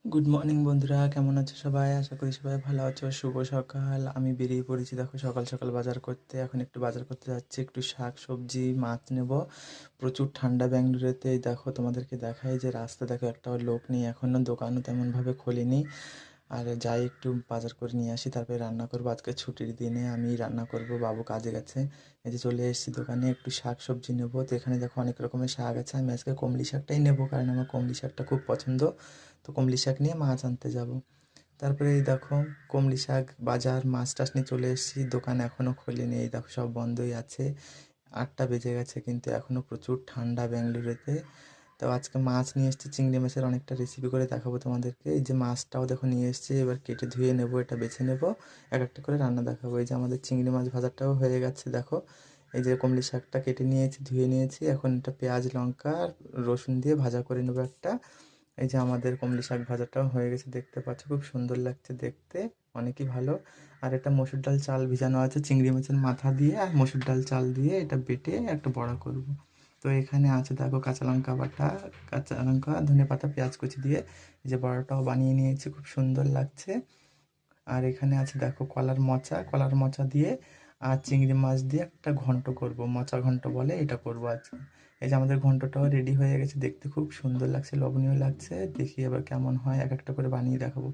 Good morning বন্ধুরা, কেমন আছো সবাই? আশা করি সবাই ভালো আছো। শুভ সকাল। আমি বেরিয়ে পড়েছি, দেখো সকাল সকাল বাজার করতে। এখন একটু বাজার করতে যাচ্ছি, একটু শাক সবজি মাছ নেব। প্রচুর ঠান্ডা ব্যাঙ্গালুরুতে। এই দেখো তোমাদেরকে দেখাই যে রাস্তা, দেখো একটাও লোক নেই, এখনও দোকানও তেমনভাবে খোলেনি। আর যাই একটু বাজার করে নিয়ে আসি, তারপরে রান্না করবো। আজকে ছুটির দিনে আমি রান্না করব, বাবু কাজে গেছে। এই যে চলে এসেছি দোকানে, একটু শাক সবজি নেবো। তো এখানে দেখো অনেক রকমের শাক আছে। আমি আজকে কমলি শাকটাই নেবো, কারণ আমার কমলি শাকটা খুব পছন্দ। তো কমলি শাক নিয়ে মাছ আনতে যাব। তারপরে এই দেখো কমলি শাক বাজার, মাছ টাছ নিয়ে চলে এসেছি। দোকান এখনও খোলেনি, এই দেখো সব বন্ধই আছে। 8টা বেজে গেছে, কিন্তু এখনও প্রচুর ঠান্ডা ব্যাঙ্গালুরুতে। তো আজকে মাছ নিয়ে এসেছি, চিংড়ি মাছের অনেকটা রেসিপি করে দেখাবো তোমাদেরকে। এই যে মাছটাও দেখো নিয়ে এসেছি, এবার কেটে ধুয়ে নেবো, এটা বেছে নেবো, এক একটা করে রান্না দেখাবো। এই যে আমাদের চিংড়ি মাছ ভাজাটাও হয়ে গেছে দেখো। এই যে কমলি শাকটা কেটে নিয়েছি, ধুয়ে নিয়েছি। এখন এটা পেঁয়াজ লঙ্কা আর রসুন দিয়ে ভাজা করে নেবো একটা। এই যে আমাদের কমলি শাক ভাজাটাও হয়ে গেছে, দেখতে পাচ্ছ খুব সুন্দর লাগছে দেখতে, অনেকই ভালো। আর এটা মসুর ডাল চাল ভিজানো আছে চিংড়ি মাছের মাথা দিয়ে, আর মসুর ডাল চাল দিয়ে এটা বেটে একটা বড়া করব। তো এখানে আছে দেখো কাঁচা লঙ্কা বাটা, কাঁচা লঙ্কা ধনে পাতা পেঁয়াজ কুচি দিয়ে এই যে বড়াটাও বানিয়ে নিয়েছি, খুব সুন্দর লাগছে। আর এখানে আছে দেখো কলার মোচা, কলার মোচা দিয়ে আর চিংড়ি মাছ দিয়ে একটা ঘন্ট করব, মোচা ঘন্ট বলে, এটা করব আজকে। এই যে আমাদের ঘন্টটাও রেডি হয়ে গেছে, দেখতে খুব সুন্দর লাগছে, লোভনীয় লাগছে। দেখি এবার কেমন হয়, এক একটা করে বানিয়ে দেখাবো।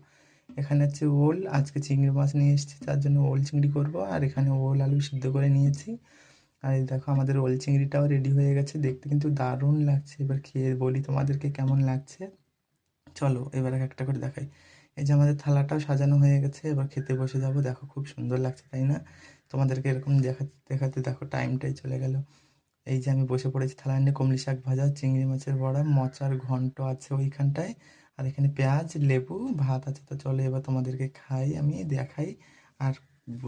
এখানে হচ্ছে ওল, আজকে চিংড়ি মাছ নিয়ে এসেছি, তার জন্য ওল চিংড়ি করব। আর এখানে ওল আলু সিদ্ধ করে নিয়েছি। আর এই দেখো আমাদের ওল চিংড়িটাও রেডি হয়ে গেছে, দেখতে কিন্তু দারুণ লাগছে। এবার খেয়ে বলি তোমাদেরকে কেমন লাগছে। চলো এবার এক একটা করে দেখাই। এই যে আমাদের থালাটাও সাজানো হয়ে গেছে, এবার খেতে বসে যাব। দেখো খুব সুন্দর লাগছে, তাই না? তোমাদেরকে এরকম দেখাতে দেখাতে দেখো টাইমটাই চলে গেল। এই যে আমি বসে পড়েছি, থালা নিয়ে কমলি শাক ভাজা, চিংড়ি মাছের বড়া, মোচার ঘন্ট আছে ওইখানটায়। আর এখানে পেঁয়াজ লেবু ভাত আছে। তো চলো এবার তোমাদেরকে খাই, আমি দেখাই আর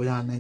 জানাই।